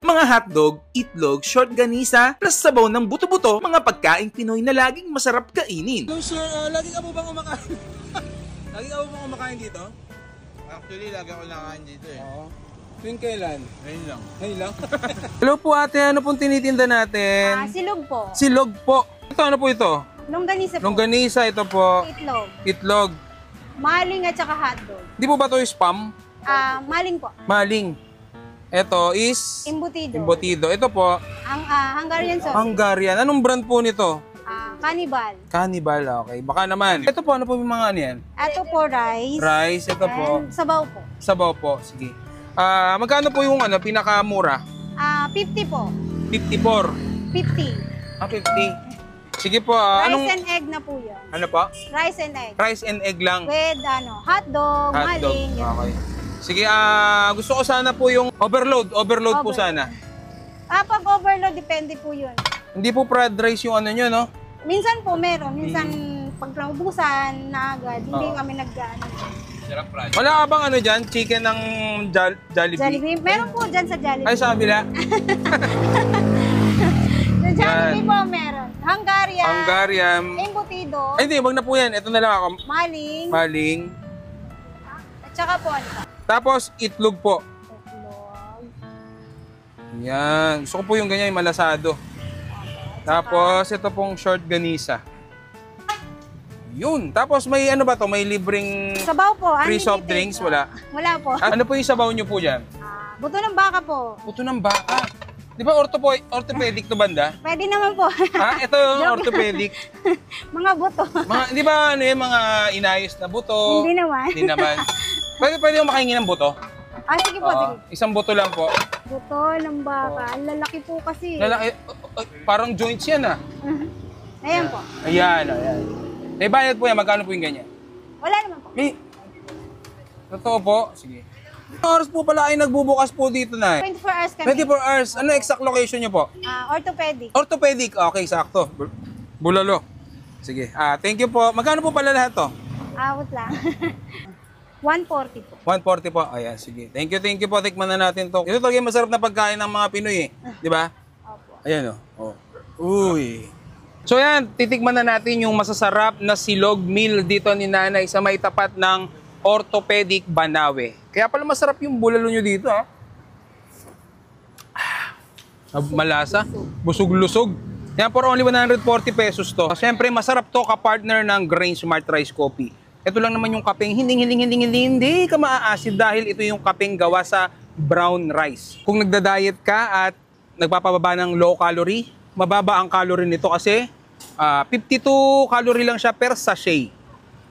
Mga hotdog, itlog, short ganisa, plus sabaw ng buto-buto, mga pagkaing Pinoy na laging masarap kainin. Hello sir, lagi ka po bang kumakain? Lagi ka po bang kumakain dito? Actually, lagi ako nakain dito eh. Oo. Tuwing kailan? Ngayon lang. Ngayon lang? Hello po ate, ano pong tinitinda natin? Silog po. Silog po. Ito, ano po ito? Longganisa po. Longganisa, ito po. Itlog. Itlog. Maling at saka hotdog. Di po ba ito spam? Maling po. Maling. Ito is? Embutido. Embutido. Ito po? Ang Hungarian sauce. Hungarian. Anong brand po nito? Cannibal. Cannibal, okay. Baka naman. Ito po, ano po yung mga ano yan? Ito po rice. Rice, ito po. And sabaw po. Sabaw po, sige. Magkano po yung ano, pinakamura? 50 po. 54. 50. 50. Sige po, Rice and egg na po yun. Ano po? Rice and egg. Rice and egg lang. With hotdog, Hotdog. maling. Yun. Okay. Sige, gusto ko sana po yung overload. Overload po sana. Pag overload, depende po yun. Hindi po fried rice yung ano nyo, no? Minsan po meron. Minsan pag naubusan na agad, hindi Oo. kami nag-ano. Wala ka bang ano dyan? Chicken ng Jollibee? Jollibee. Meron po dyan sa Jollibee. Ay, sa kabila? Sa Jollibee po meron. Hungarian. Hungarian. Embutido. Ay, hindi. Wag na po yan. Ito na lang ako. Maling. Maling. At saka po ano pa? Tapos, itlog po. Itlog. Yan. Gusto ko po yung ganyan, yung malasado. Tapos, ito pong short ganisa. Yun. Tapos, may ano ba to? May libreng Sabaw po. free unlimited soft drinks? po. Wala. Wala po. Ano po yung sabaw nyo po dyan? Buto ng baka po. Puto ng baka. Di ba orthopedic to banda? Pwede naman po. Ha? Ito yung Joke. orthopedic. Mga buto. Mga, di ba ano yung mga inayos na buto? Hindi naman. Hindi naman. Pwede yung makahingi ng buto? Sige po, sige. Isang buto lang po. Buto ng baka. Ang lalaki po kasi. Lalaki, parang joints yan ah. Ayan po. Ayan, ayan. May bayad po yan. Magkano po yung ganyan? Wala naman po. May... Totoo po? Sige. Anong oras po pala ay nagbubukas po dito na 24 hours kami. 24 hours. Ano exact location nyo po? Orthopedic. Orthopedic. Okay, sakto. Bulalo. Sige. Thank you po. Magkano po pala lahat to? Wait lang. 140 po. 140 po. Ayan, sige. Thank you po. Tikman na natin to. Ito talaga yung masarap na pagkain ng mga Pinoy eh. Di ba? Opo. Ayan oh. Uy. So yan, titikman na natin yung masasarap na silog meal dito ni Nanay sa may tapat ng Orthopedic Banawe. Kaya pala masarap yung bulalo nyo dito ha. Malasa, busog-lusog. Yan, for only 140 pesos to. Siyempre, masarap to ka-partner ng Grain Smart Rice Coffee. Ito lang naman yung kapeng hindi ka maaasid dahil ito yung kapeng gawa sa brown rice. Kung nagda-diet ka at nagpapababa ng low calorie, mababa ang calorie nito kasi 52 calorie lang siya per sachet.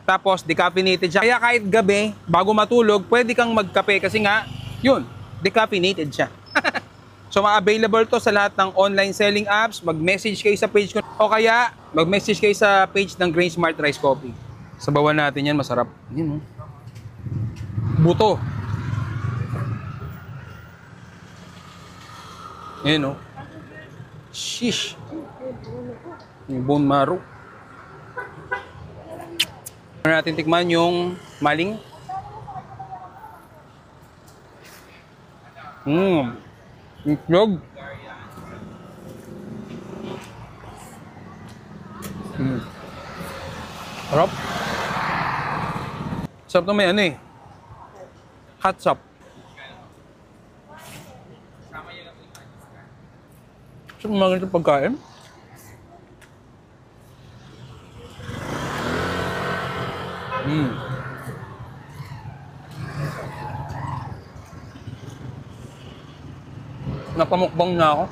Tapos decaffeinated siya. Kaya kahit gabi, bago matulog, pwede kang magkape kasi nga, yun, decaffeinated siya. So ma-available to sa lahat ng online selling apps. Mag-message kayo sa page ko o kaya mag-message kayo sa page ng Grain Smart Rice Coffee. Sabawan natin yan, masarap. Yun, buto. Ayan o. Shish. Yung bone marrow. Ano natin tikman yung maling? Itlog. Sarap. Sarap na may ano eh. Hot sauce. Sarap mga ganito pagkain. Napamukbang na ako.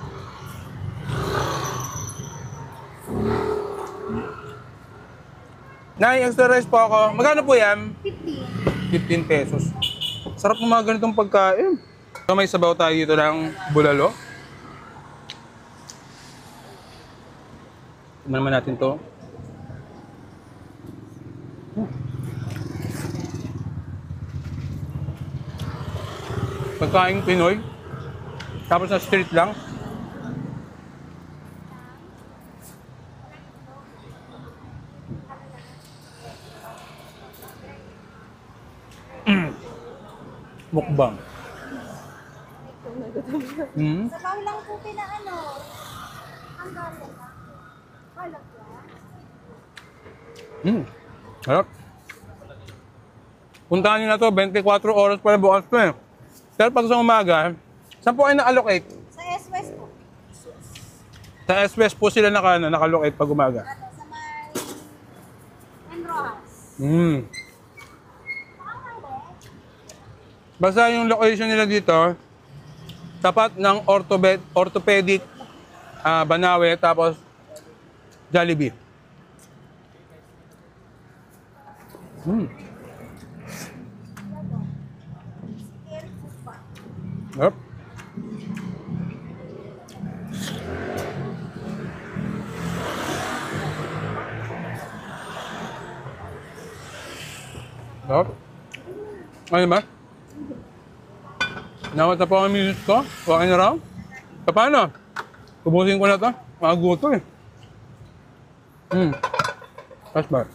Nay, extra rice po ako. Magkano po yan? 15 pesos. Sarap ng mga ganitong pagkain. So may sabaw tayo dito ng bulalo. Tignan naman natin to. Pagkain Pinoy. Tapos na street lang. Mukbang. Sabaw lang po pinaano. Ang galing na. Halag yan. Harap. Puntahan nyo na to, 24 oras pala bukas to eh. Pero pag sa umaga, saan po kayo na-allocate? Sa S-West po. Sa S-West po sila naka-allocate pag umaga. Ano, sa may Enro House. Basta yung location nila dito, tapat ng orthopedic Banawe, tapos Jollibee. Yep. Yep. Ano ba? Nawat na po ang minutes ko. Okay na raw? Paano? Ubusin ko na to. Makaguto eh. That's bad.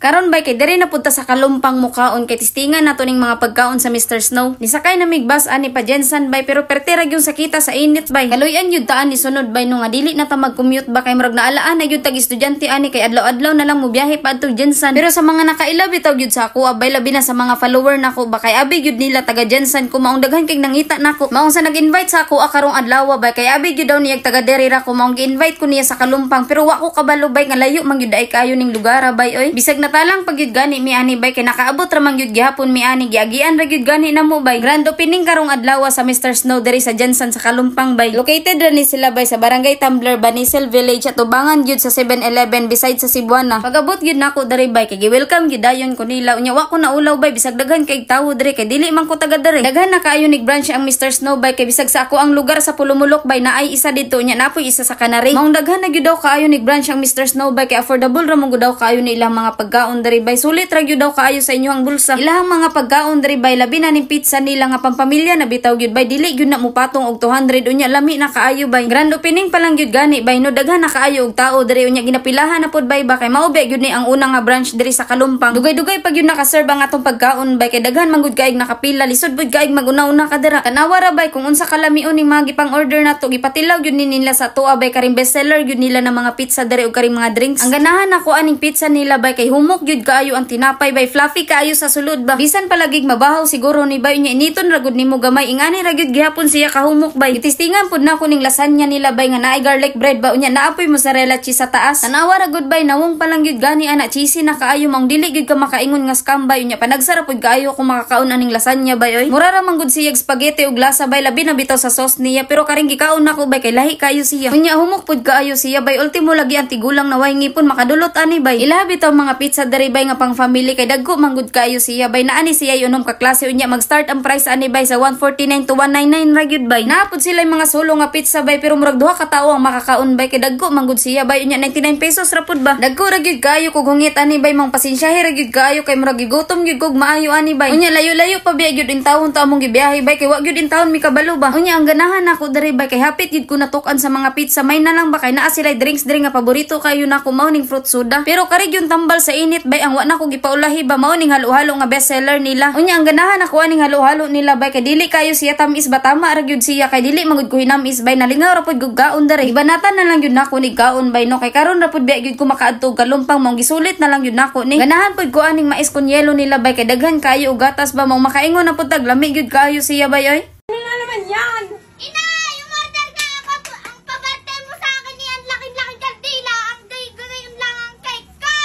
Karon bay kay diri na punta sa kalumpang mukaon kay tistingan nato ning mga pagkaon sa Mr. Snow. Nisakay na migbas ani pa Jensen bay pero pertira gyud sakita sa init bay. Kaluyan yun taan ni sunod bay no nga dili na ta mag-commute ba kay murag naalaan na gyud tag estudyante ani kay adlaw-adlaw na lang mo biyahe pa adto Jensen. Pero sa mga nakailaw bitaw gyud sa ako abay labi na sa mga follower nako ba kay abi gyud nila taga Jensen ko maong daghan kay nangita nako. Maong sa nag-invite sa ako karong adlaw bay kay abi gyud daw niyag taga diri ra ko maong gi-invite ko niya sa kalumpang pero wa ko kabalo bay nga layo man gyud ay kayo ning lugar bay oy. Bisag na talang pag yun gani mi ani bay kay nakaabot ra man gyud gihapon mi ani giagian ra gyud gani na mo bay. Grand opening karong adlaw sa Mr. Snow diri sa Jensen sa Kalumpang bay. Located ra ni sila bay sa Barangay Tumbler, Banisel Village at tubangan gyud sa 7-Eleven beside sa Cebuana. Pagabot gyud nako diri bay kay gi-welcome gyud dayon ko nila. Unya wa ko naulaw bay bisag daghan kay tawo diri kay dili man ko taga diri. Daghan na kaayo nig branch ang Mr. Snow bay kay bisag sa ako ang lugar sa Pulumulok bay naay isa dito nya napoy isa sa Canary. Maong daghan na gyud daw kaayo nig branch ang Mr. Snow bay kay affordable ra mo gud daw kaayo ni ilang mga pagkaon diri bay. Sulit ra gyud daw kaayo sa inyong bulsa. Ilahang mga pagkaon diri bay labi na ning pizza nila nga pampamilya na bitaw gyud bay dili gyud na mo patong og 200 unya lami na kaayo bay. Grand opening pa lang gyud gani bay no daghan na kaayo og tao diri unya ginapilahan na pod bay ba kay maobe gyud ni ang una nga branch diri sa Kalumpang. Dugay-dugay pa gyud naka-serve ang atong pagkaon bay kay daghan man gud kaig nakapila lisod pod kaig maguna-una ka dira. Tanawa ra bay kung unsa kalamion ning mga gipang order nato gipatilaw gyud ni nila sa tuwa bay karing bestseller gyud nila na mga pizza diri ug karing mga drinks. Ang ganahan nako aning pizza nila bay kay humok gyud kaayo ang tinapay bay fluffy kaayo sa sulod ba. Bisan palagig mabahaw siguro ni bay nya initon ra gud nimo gamay ingani ra gud gihapon siya kahumok bay. Itistingan pud nako ning lasagna nila bay nga naay garlic bread ba unya naapoy mozzarella cheese sa taas. Tanawa ra gud bay nawong pa lang gyud gani ana cheesy na kaayo mong dili gyud ka makaingon nga scam bay unya panagsara pud kaayo kung makakaon aning lasagna bay oy. Mura ra man gud siya spaghetti ug lasa bay labi na bitaw sa sauce niya pero karing gikaon nako bay kay lahi kaayo siya. Unya humok pud kaayo siya bay ultimo lagi ang tigulang na way ngipon makadulot ani bay. Ilaha bitaw mga pizza diri bay nga pang family kay dagko manggod kaayo siya bay na ani siya unom ka klase unya mag-start ang price ani bay sa 149 to 199 ra gyud bay. Naapod sila mga sulo nga pizza bay pero murag duha ka tawo ang makakaon bay kay dagko manggod siya bay unya 99 pesos ra pud ba. Dagko ra gyud kaayo kog hungit ani bay mong pasensyahe ra gyud kaayo kay murag gigutom gyud kog maayo ani bay. Unya layo-layo pa biya gyud in taon ta among gibiyahe bay kay wa gyud in taon mi kabalo ba. Unya ang ganahan nako diri bay kay hapit gyud ko natukan sa mga pizza may na lang ba kay naa sila drinks diri nga paborito kayo nako mao ning fruit soda. Pero karig yung tambal sa init bay ang wa nako gipaulahi ba mao ning halo-halo nga bestseller nila. Unya ang ganahan nako aning halo-halo nila bay kay dili kayo siya tamis ba tama ra gyud siya kay dili magud ko hinamis bay nalingaw ra pud gud gaon diri. Ibanatan na lang gyud nako ni gaon bay no kay karon ra pud biya gyud ko makaadto Kalumpang mong gisulit na lang gyud nako ni. Ganahan pud ko aning mais kon yelo nila bay kay daghan kayo og gatas ba mong makaingon na pud tag lami gyud kayo siya bay oy. Ano na naman yan? Inay! Umorder ka ako! Ang paberte mo sa akin yan! Laking-laking kandila! Ang gayon lang ang cake ko!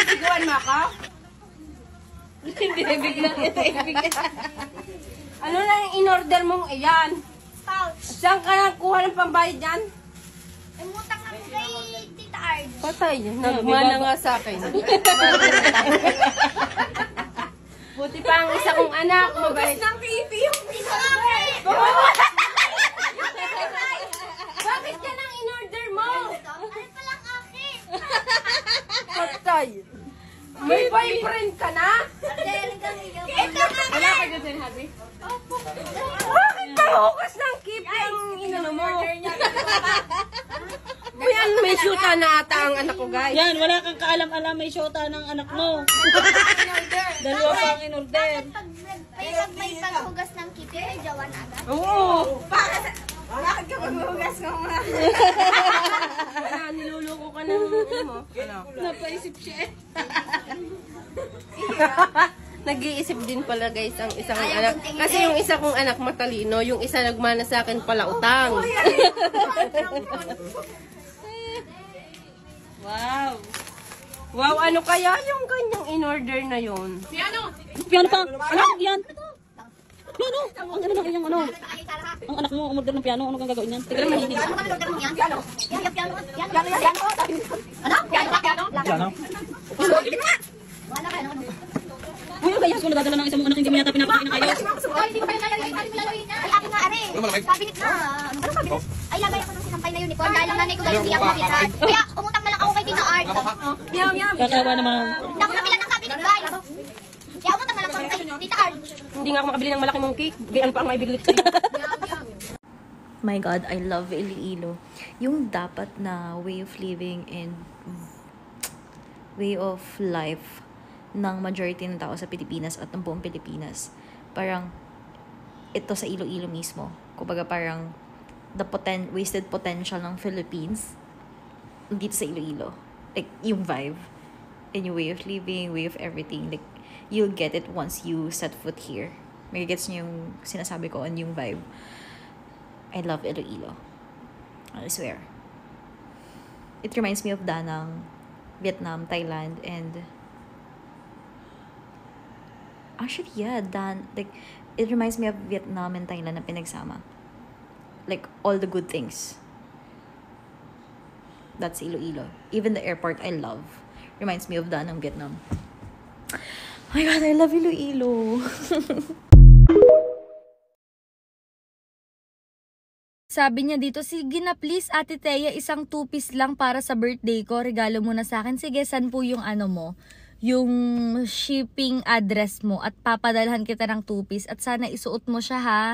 Sigawan mo ako? Hindi, biglang. Ano na yung in-order mong iyan? Pouch! Saan ka nakuha ng pambayad yan? Umutang ako kay Tita Ard. Patay. Nagmana nga sa akin. Buti pa ang isa kong anak. Mabait. Ng pipi yung pinakit! Bakit yan ang in-order mo? Ano palang akin? Patay. May boyfriend ka na? Talagang iyak. Ito nga! Wala ka dyan din, Habi? Bakit pahukas ng kipi ang inano mo? Yan, may syuta na ata ang anak ko, guys. Yan, wala kang kaalam-alam may syota ng anak mo. Dalawa pa ang in-order. Pag nagpay pag may paghugas ng kipi, may jawan agad? Oo! Bakit ka maghugas ko nga? Niluloko ka ng mo? Ano? Napaisip siya eh. Nag-iisip din pala guys ang isang anak. Kasi yung isa kong anak matalino, yung isa nagmana sa akin pala utang. Wow! Wow, ano kaya yung kanyang in-order na yun? Piano pa! Anak, yan! Piano! Ang ano lang yung ano? Ang anak mo, umorder ng piano, ano kang gagawin yan? Tignan mo, hindi. Piano? Uy, ang gayas ko nadadala ng isang anak, hindi mo yata pinapakain ng kayo. Ay, hindi ko pa nilalagay. Ay, akin nga, are. Cabinet na. Ano cabinet? Ay, lagay ako ng sinampay na uniform dahil lang nanay ko dahil hindi ako makita. Kaya, umutang na lang ako kay Tita Art. Kakawa naman. Hindi ako nabila ng cabinet, guys. Kaya umutang na lang ako kay Tita Art. Hindi nga ako makabili ng malaki mong cake. Gayaan pa ang maibiglit sa'yo. My God, I love Iloilo. Yung dapat na way of living and way of life ng majority ng tao sa Pilipinas at ng buong Pilipinas. Parang, ito sa Iloilo mismo. Kumbaga parang, wasted potential ng Philippines dito sa Iloilo. Like, yung vibe. And yung way of living, way of everything. Like, you'll get it once you set foot here. May gets nyo yung sinasabi ko on yung vibe. I love Iloilo. I swear. It reminds me of Danang, Vietnam, Thailand, and actually, yeah, like, it reminds me of Vietnam and Thailand na pinagsama. Like, all the good things. That's Iloilo. Even the airport, I love. Reminds me of Danang, Vietnam. Oh my God, I love Iloilo. Sabi niya dito, sige na please Ate Thea, isang 2-piece lang para sa birthday ko. Regalo mo na sa akin. Sige, saan po yung ano mo? Yung shipping address mo at papadalhan kita ng 2-piece at sana isuot mo siya ha.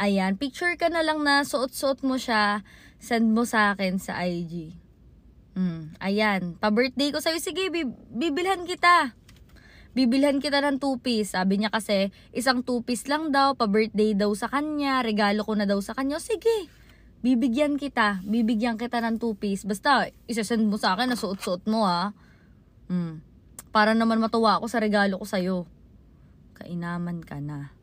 Ayan, picture ka na lang na suot-suot mo siya. Send mo sa akin sa IG. Ayan, pa-birthday ko sa'yo. Sige, bibilhan kita. Bibilhan kita ng 2-piece. Sabi niya kasi, isang 2-piece lang daw, pa-birthday daw sa kanya, regalo ko na daw sa kanya. Sige, bibigyan kita ng 2-piece. Basta, isasend mo sa akin na suot-suot mo ha. Para naman matuwa ako sa regalo ko sa'yo. Kainaman ka na.